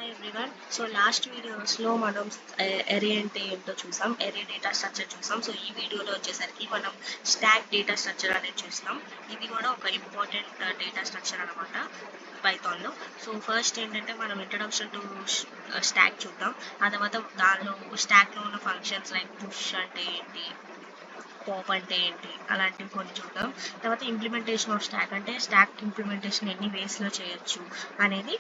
Hi everyone. So last వీడియోస్లో మనం ఎరే అంటే ఏంటో చూసాం, ఎరే డేటా స్ట్రక్చర్ చూసాం. సో ఈ వీడియోలో వచ్చేసరికి మనం స్టాక్ డేటా స్ట్రక్చర్ అనేది చూస్తాం. ఇది కూడా ఒక ఇంపార్టెంట్ డేటా స్ట్రక్చర్ అనమాట పైథాన్లో. సో ఫస్ట్ ఏంటంటే మనం ఇంట్రడక్షన్ టు స్టాక్ చూద్దాం. ఆ తర్వాత దానిలో స్టాక్లో ఉన్న ఫంక్షన్స్ లైక్ పుష్ అంటే ఏంటి, పాప్ అంటే ఏంటి, అలాంటివి కొన్ని చూద్దాం. తర్వాత ఇంప్లిమెంటేషన్ ఆఫ్ స్టాక్ అంటే స్టాక్ ఇంప్లిమెంటేషన్ ఎన్ని వేస్లో చేయొచ్చు అనేది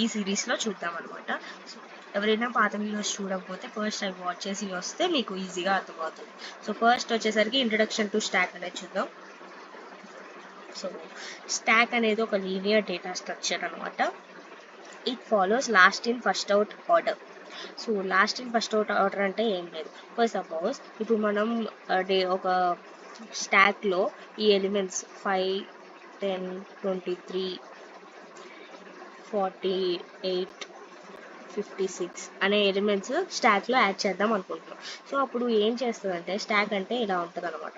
ఈ సిరీస్లో చూద్దాం అనమాట. సో ఎవరైనా పాత వీడియోస్ చూడకపోతే ఫస్ట్ అవి వాచ్ చేసి వస్తే మీకు ఈజీగా అర్థమవుతుంది. సో ఫస్ట్ వచ్చేసరికి ఇంట్రడక్షన్ టు స్టాక్ అనేది చూద్దాం. సో స్టాక్ అనేది ఒక లీనియర్ డేటా స్ట్రక్చర్ అనమాట. It follows last in first out order. So last in first out order అంటే ఏం లేదు. ఫర్ సపోజ్ ఇప్పుడు మనం ఒక స్టాక్లో ఈ ఎలిమెంట్స్ 5, 10, 23, 48, 56 అనే ఎలిమెంట్స్ స్టాక్లో యాడ్ చేద్దాం అనుకుంటున్నాం. సో అప్పుడు ఏం చేస్తుందంటే స్టాక్ అంటే ఇలా ఉంటుంది అనమాట.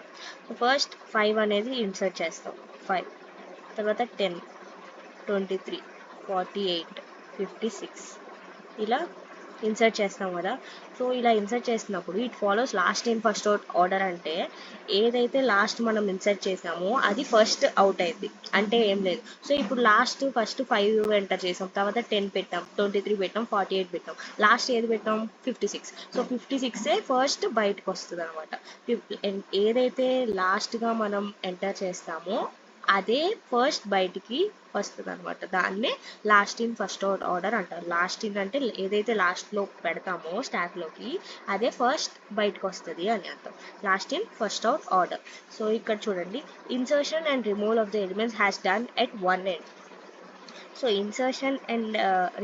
సో ఫస్ట్ 5 అనేది ఇన్సర్ట్ చేస్తాం, 5, తర్వాత 10, 23, 48, 56 ఇలా ఇన్సర్ట్ చేస్తాం కదా. సో ఇలా ఇన్సర్ట్ చేసినప్పుడు it follows last in first out order అంటే ఏదైతే లాస్ట్ మనం ఇన్సర్ట్ చేసామో అది ఫస్ట్ అవుట్ అయింది అంటే ఏం లేదు. సో ఇప్పుడు ఫస్ట్ 5 ఎంటర్ చేసాం, తర్వాత 10 పెట్టాం, 23 పెట్టాం, 48 పెట్టాం, లాస్ట్ ఏది పెట్టాం 56. సో 56 ఫస్ట్ బయటకు వస్తుంది అనమాట. ఏదైతే లాస్ట్గా మనం ఎంటర్ చేస్తామో అదే ఫస్ట్ బయటికి వస్తుంది అనమాట. దాన్నే last in first out order అంటారు. లాస్ట్ ఇన్ అంటే ఏదైతే లాస్ట్లో పెడతామో స్టాక్లోకి అదే ఫస్ట్ బయటకు వస్తుంది అని అర్థం. Last in first out order. So ఇక్కడ చూడండి, insertion and removal of the elements has done at one end. So insertion and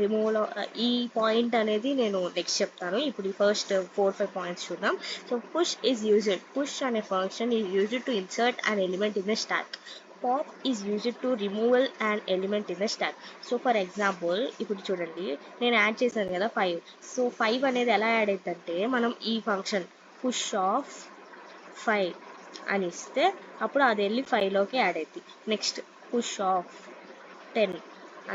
removal ఈ పాయింట్ అనేది నేను నెక్స్ట్ చెప్తాను. ఇప్పుడు ఈ ఫస్ట్ 4-5 పాయింట్స్ చూద్దాం. So push is used. Push అనే function is used to insert an element in the stack. Pop is used to removal and element in the stack. So for example ఇప్పుడు చూడండి, నేను add చేశాను కదా 5. So 5 అనేది ఎలా add అవుతుందంటే మనం ఈ ఫంక్షన్ పుష్ ఆఫ్ 5 అని ఇస్తే అప్పుడు అది వెళ్ళి 5లోకి యాడ్ అవుతుంది. నెక్స్ట్ పుష్ ఆఫ్ 10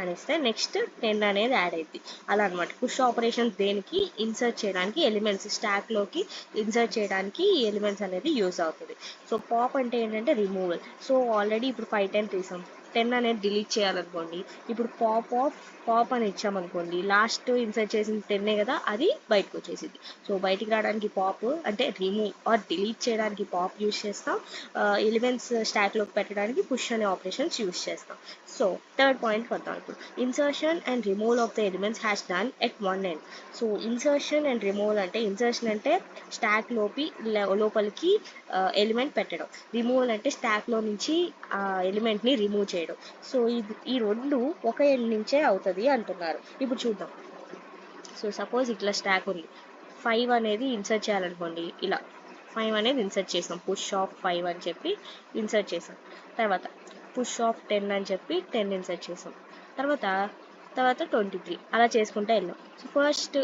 అని ఇస్తే నెక్స్ట్ 10 అనేది యాడ్ అవుతుంది. అలా అనమాట. పుష్ ఆపరేషన్స్ దేనికి ఇన్సర్ట్ చేయడానికి, ఎలిమెంట్స్ స్టాక్లోకి ఇన్సర్ట్ చేయడానికి ఈ ఎలిమెంట్స్ అనేది యూజ్ అవుతుంది. సో పాప్ అంటే ఏంటంటే రిమూవల్. సో ఆల్రెడీ ఇప్పుడు 5, 10 తీసాం, 10 అనేది డిలీట్ చేయాలనుకోండి, ఇప్పుడు పాప్ అని ఇచ్చామనుకోండి, లాస్ట్ ఇన్సర్ట్ చేసిన 10 కదా అది బయటకు వచ్చేసింది. సో బయటికి రావడానికి పాప్ అంటే రిమూవ్ ఆర్ డిలీట్ చేయడానికి పాప్ యూజ్ చేస్తాం, ఎలిమెంట్స్ స్టాక్లోకి పెట్టడానికి పుష్ అనే ఆపరేషన్స్ యూజ్ చేస్తాం. సో థర్డ్ పాయింట్ వద్దాం ఇప్పుడు. Insertion and removal of the elements has done at one end. So insertion and removal అంటే, ఇన్సర్షన్ అంటే స్టాక్ లోపలికి ఎలిమెంట్ పెట్టడం, రిమూవల్ అంటే స్టాక్లో నుంచి ఆ ఎలిమెంట్ని రిమూవ్ చేయడం. సో ఈ రెండు ఒక ఎండ్ నుంచే అవుతుంది అంటున్నారు. ఇప్పుడు చూద్దాం. సో సపోజ్ ఇట్లా స్టాక్ ఉంది, 5 అనేది ఇన్సర్ట్ చేయాలనుకోండి, ఇలా 5 అనేది ఇన్సర్ట్ చేసాం, పుష్ ఆఫ్ 5 అని చెప్పి ఇన్సర్ట్ చేసాం. తర్వాత పుష్ ఆఫ్ 10 అని చెప్పి 10 ఇన్సర్ట్ చేసాం. తర్వాత 23 అలా చేసుకుంటే వెళ్ళాం. సో ఫస్ట్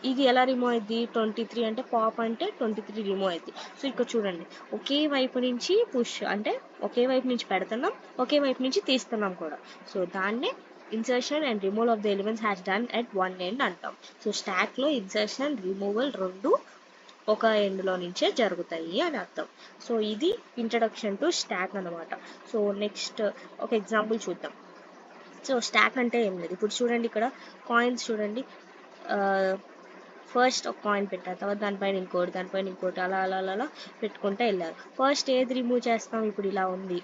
ఇది ఎలా రిమూవ్ అయింది, 23 అంటే పాప్ అంటే 23 రిమూవ్ అయింది. సో ఇక్కడ చూడండి, ఒకే వైపు నుంచి పుష్ అంటే ఒకే వైపు నుంచి పెడుతున్నాం, ఒకే వైపు నుంచి తీస్తున్నాం కూడా. సో దాన్నే insertion and removal of the elements has done at one end అంటాం. సో స్టాక్లో ఇన్సర్షన్ రిమూవల్ రెండు ఒక ఎండ్లో నుంచే జరుగుతాయి అని అర్థం. సో ఇది ఇంట్రడక్షన్ టు స్టాక్ అనమాట. సో నెక్స్ట్ ఒక ఎగ్జాంపుల్ చూద్దాం. సో స్టాక్ అంటే ఏం లేదు. ఇప్పుడు చూడండి, ఇక్కడ కాయిన్స్ చూడండి, ఫస్ట్ ఒక కాయిన్ పెట్టారు, తర్వాత దానిపైన ఇంకోటి, దానిపైన ఇంకోటి, అలా అలా అలా పెట్టుకుంటూ వెళ్ళారు. ఫస్ట్ ఏది రిమూవ్ చేస్తాం, ఇప్పుడు ఇలా ఉంది,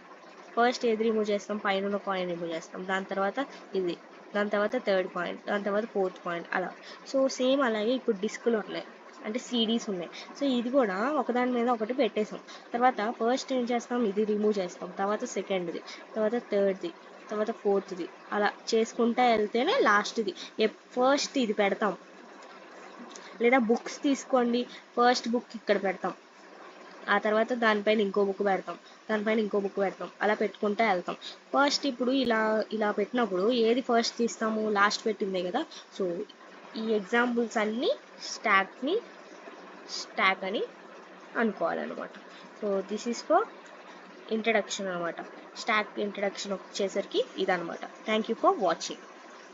ఫస్ట్ ఏది రిమూవ్ చేస్తాం, పైన ఉన్న కాయిన్ రిమూవ్ చేస్తాం, దాని తర్వాత ఇది, దాని తర్వాత థర్డ్ కాయిన్, దాని తర్వాత ఫోర్త్ కాయిన్, అలా. సో సేమ్ అలాగే ఇప్పుడు డిస్కులు ఉన్నాయి అంటే సిడీస్ ఉన్నాయి. సో ఇది కూడా ఒకదాని మీద ఒకటి పెట్టేసాం. తర్వాత ఫస్ట్ ఏం చేస్తాం, ఇది రిమూవ్ చేస్తాం, తర్వాత సెకండ్ది, తర్వాత థర్డ్ది, తర్వాత ఫోర్త్ది, అలా చేసుకుంటా వెళ్తేనే లాస్ట్ది. ఫస్ట్ ఇది పెడతాం. లేదా బుక్స్ తీసుకోండి, ఫస్ట్ బుక్ ఇక్కడ పెడతాం, ఆ తర్వాత దానిపైన ఇంకో బుక్ పెడతాం, దానిపైన ఇంకో బుక్ పెడతాం, అలా పెట్టుకుంటూ వెళ్తాం. ఫస్ట్ ఇప్పుడు ఇలా పెట్టినప్పుడు ఏది ఫస్ట్ తీస్తాము, లాస్ట్ పెట్టిందే కదా. సో ఈ ఎగ్జాంపుల్స్ అన్నీ స్టాక్ అని అనుకోవాలన్నమాట. So this is for introduction అనమాట. స్టాక్ ఇంట్రడక్షన్ వచ్చేసరికి ఇదనమాట. Thank you for watching.